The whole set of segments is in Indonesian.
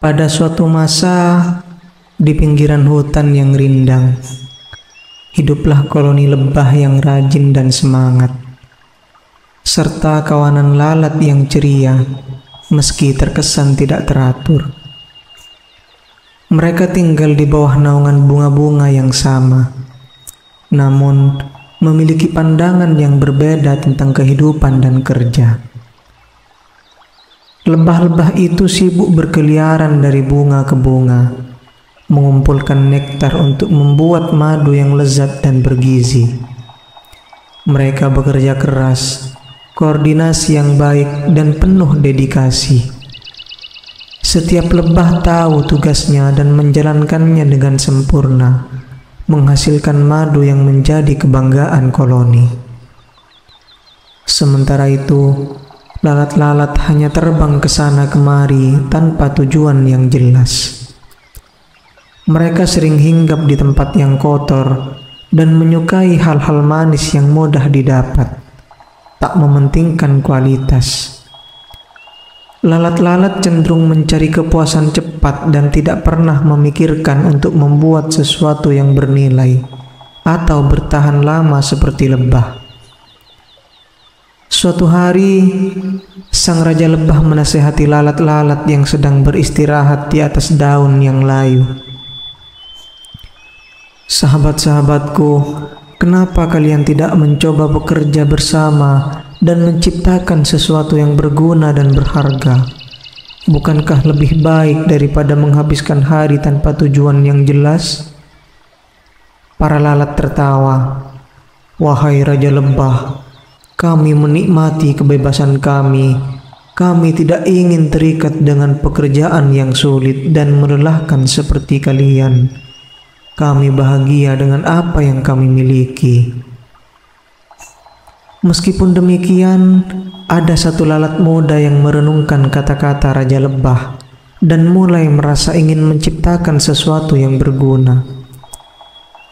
Pada suatu masa, di pinggiran hutan yang rindang, hiduplah koloni lebah yang rajin dan semangat, serta kawanan lalat yang ceria, meski terkesan tidak teratur. Mereka tinggal di bawah naungan bunga-bunga yang sama, namun memiliki pandangan yang berbeda tentang kehidupan dan kerja. Lebah-lebah itu sibuk berkeliaran dari bunga ke bunga, mengumpulkan nektar untuk membuat madu yang lezat dan bergizi. Mereka bekerja keras, koordinasi yang baik, dan penuh dedikasi. Setiap lebah tahu tugasnya dan menjalankannya dengan sempurna, menghasilkan madu yang menjadi kebanggaan koloni. Sementara itu, lalat-lalat hanya terbang ke sana kemari tanpa tujuan yang jelas. Mereka sering hinggap di tempat yang kotor dan menyukai hal-hal manis yang mudah didapat, tak mementingkan kualitas. Lalat-lalat cenderung mencari kepuasan cepat dan tidak pernah memikirkan untuk membuat sesuatu yang bernilai atau bertahan lama seperti lebah. Suatu hari, sang raja lebah menasihati lalat-lalat yang sedang beristirahat di atas daun yang layu. "Sahabat-sahabatku, kenapa kalian tidak mencoba bekerja bersama dan menciptakan sesuatu yang berguna dan berharga? Bukankah lebih baik daripada menghabiskan hari tanpa tujuan yang jelas?" Para lalat tertawa. "Wahai Raja Lebah, kami menikmati kebebasan kami. Kami tidak ingin terikat dengan pekerjaan yang sulit dan melelahkan seperti kalian. Kami bahagia dengan apa yang kami miliki." Meskipun demikian, ada satu lalat muda yang merenungkan kata-kata Raja Lebah dan mulai merasa ingin menciptakan sesuatu yang berguna.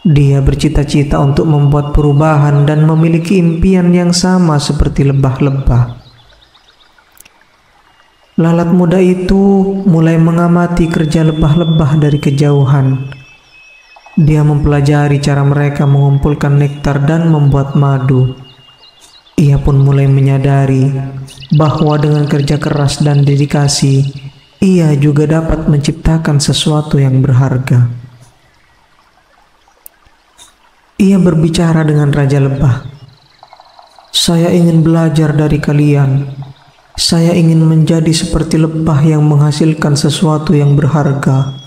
Dia bercita-cita untuk membuat perubahan dan memiliki impian yang sama seperti lebah-lebah. Lalat muda itu mulai mengamati kerja lebah-lebah dari kejauhan. Dia mempelajari cara mereka mengumpulkan nektar dan membuat madu. Ia pun mulai menyadari bahwa dengan kerja keras dan dedikasi, ia juga dapat menciptakan sesuatu yang berharga. Ia berbicara dengan Raja Lebah. "Saya ingin belajar dari kalian. Saya ingin menjadi seperti lebah yang menghasilkan sesuatu yang berharga."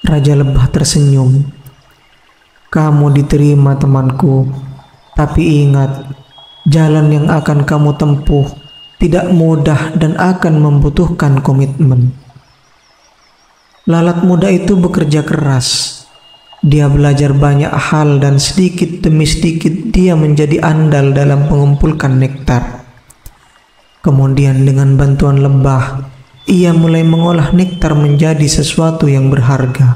Raja Lebah tersenyum. "Kamu diterima, temanku. Tapi ingat, jalan yang akan kamu tempuh tidak mudah dan akan membutuhkan komitmen." Lalat muda itu bekerja keras. Dia belajar banyak hal dan sedikit demi sedikit dia menjadi andal dalam mengumpulkan nektar. Kemudian dengan bantuan lebah, ia mulai mengolah nektar menjadi sesuatu yang berharga.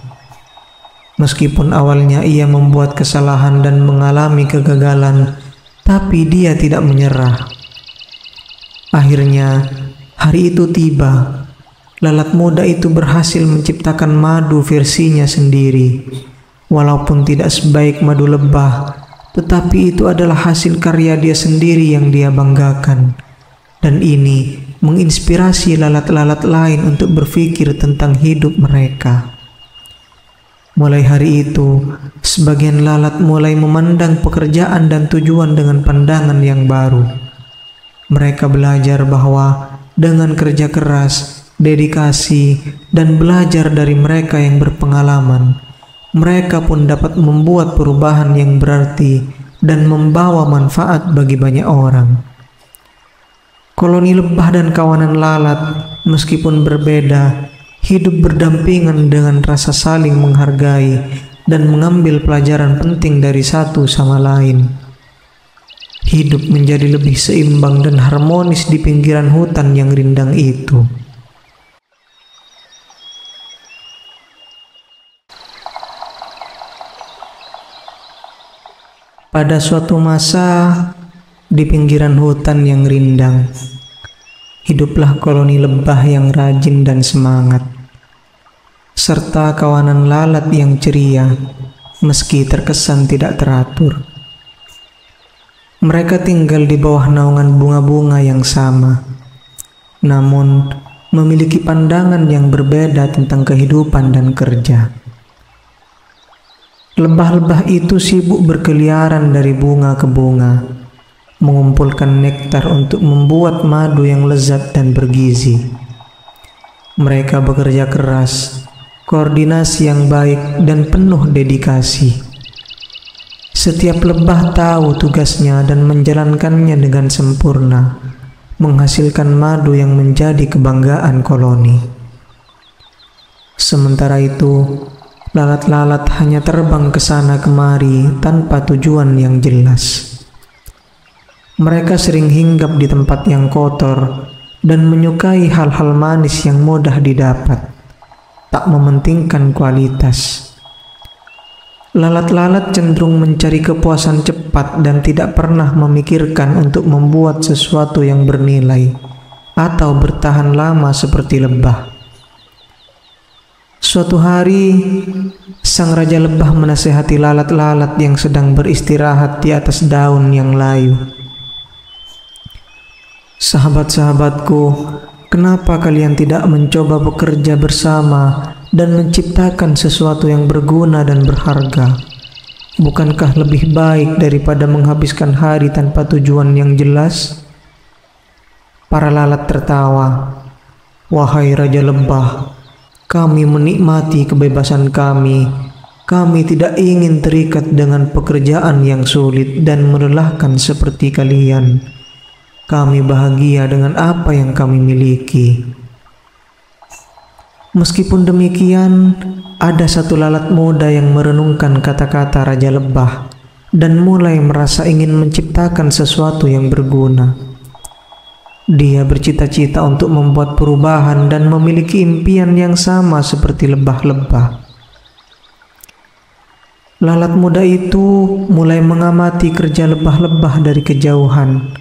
Meskipun awalnya ia membuat kesalahan dan mengalami kegagalan, tapi dia tidak menyerah. Akhirnya, hari itu tiba. Lalat muda itu berhasil menciptakan madu versinya sendiri. Walaupun tidak sebaik madu lebah, tetapi itu adalah hasil karya dia sendiri yang dia banggakan. Dan ini menginspirasi lalat-lalat lain untuk berpikir tentang hidup mereka. Mulai hari itu, sebagian lalat mulai memandang pekerjaan dan tujuan dengan pandangan yang baru. Mereka belajar bahwa dengan kerja keras, dedikasi, dan belajar dari mereka yang berpengalaman, mereka pun dapat membuat perubahan yang berarti dan membawa manfaat bagi banyak orang. Koloni lebah dan kawanan lalat, meskipun berbeda, hidup berdampingan dengan rasa saling menghargai dan mengambil pelajaran penting dari satu sama lain. Hidup menjadi lebih seimbang dan harmonis di pinggiran hutan yang rindang itu. Pada suatu masa, di pinggiran hutan yang rindang, Hiduplah koloni lebah yang rajin dan semangat, serta kawanan lalat yang ceria, meski terkesan tidak teratur. Mereka tinggal di bawah naungan bunga-bunga yang sama, namun memiliki pandangan yang berbeda tentang kehidupan dan kerja. Lebah-lebah itu sibuk berkeliaran dari bunga ke bunga, mengumpulkan nektar untuk membuat madu yang lezat dan bergizi. Mereka bekerja keras, koordinasi yang baik, dan penuh dedikasi. Setiap lebah tahu tugasnya dan menjalankannya dengan sempurna, menghasilkan madu yang menjadi kebanggaan koloni. Sementara itu, lalat-lalat hanya terbang ke sana kemari tanpa tujuan yang jelas. Mereka sering hinggap di tempat yang kotor dan menyukai hal-hal manis yang mudah didapat, tak mementingkan kualitas. Lalat-lalat cenderung mencari kepuasan cepat dan tidak pernah memikirkan untuk membuat sesuatu yang bernilai atau bertahan lama seperti lebah. Suatu hari, sang raja lebah menasihati lalat-lalat yang sedang beristirahat di atas daun yang layu. "Sahabat-sahabatku, kenapa kalian tidak mencoba bekerja bersama dan menciptakan sesuatu yang berguna dan berharga? Bukankah lebih baik daripada menghabiskan hari tanpa tujuan yang jelas?" Para lalat tertawa. "Wahai Raja Lebah, kami menikmati kebebasan kami. Kami tidak ingin terikat dengan pekerjaan yang sulit dan melelahkan seperti kalian. Kami bahagia dengan apa yang kami miliki." Meskipun demikian, ada satu lalat muda yang merenungkan kata-kata Raja Lebah dan mulai merasa ingin menciptakan sesuatu yang berguna. Dia bercita-cita untuk membuat perubahan dan memiliki impian yang sama seperti lebah-lebah. Lalat muda itu mulai mengamati kerja lebah-lebah dari kejauhan.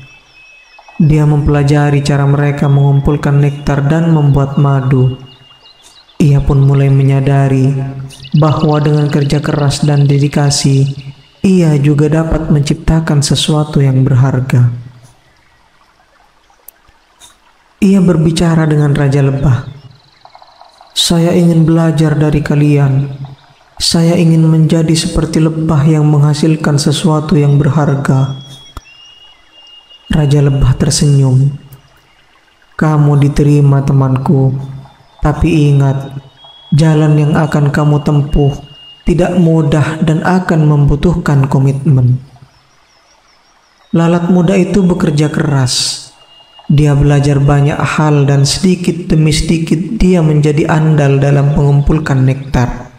Dia mempelajari cara mereka mengumpulkan nektar dan membuat madu. Ia pun mulai menyadari bahwa dengan kerja keras dan dedikasi, ia juga dapat menciptakan sesuatu yang berharga. Ia berbicara dengan Raja Lebah. "Saya ingin belajar dari kalian. Saya ingin menjadi seperti lebah yang menghasilkan sesuatu yang berharga." Raja Lebah tersenyum. "Kamu diterima, temanku. Tapi ingat, jalan yang akan kamu tempuh tidak mudah dan akan membutuhkan komitmen." Lalat muda itu bekerja keras. Dia belajar banyak hal dan sedikit demi sedikit dia menjadi andal dalam mengumpulkan nektar.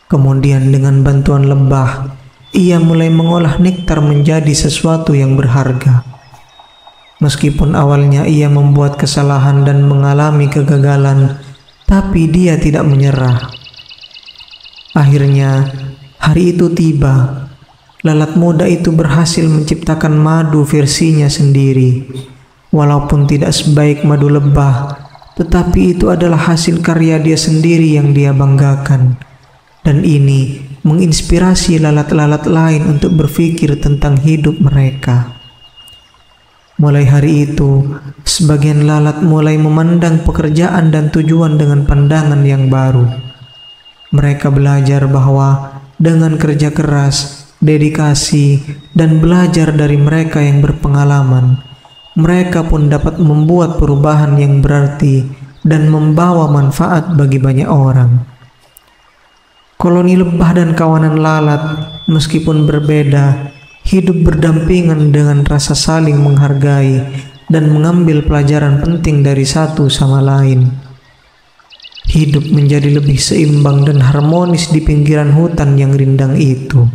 Kemudian dengan bantuan lebah, ia mulai mengolah nektar menjadi sesuatu yang berharga. Meskipun awalnya ia membuat kesalahan dan mengalami kegagalan, tapi dia tidak menyerah. Akhirnya, hari itu tiba. Lalat muda itu berhasil menciptakan madu versinya sendiri. Walaupun tidak sebaik madu lebah, tetapi itu adalah hasil karya dia sendiri yang dia banggakan. Dan ini menginspirasi lalat-lalat lain untuk berpikir tentang hidup mereka. Mulai hari itu, sebagian lalat mulai memandang pekerjaan dan tujuan dengan pandangan yang baru. Mereka belajar bahwa dengan kerja keras, dedikasi, dan belajar dari mereka yang berpengalaman, mereka pun dapat membuat perubahan yang berarti dan membawa manfaat bagi banyak orang. Koloni lebah dan kawanan lalat, meskipun berbeda, hidup berdampingan dengan rasa saling menghargai dan mengambil pelajaran penting dari satu sama lain. Hidup menjadi lebih seimbang dan harmonis di pinggiran hutan yang rindang itu.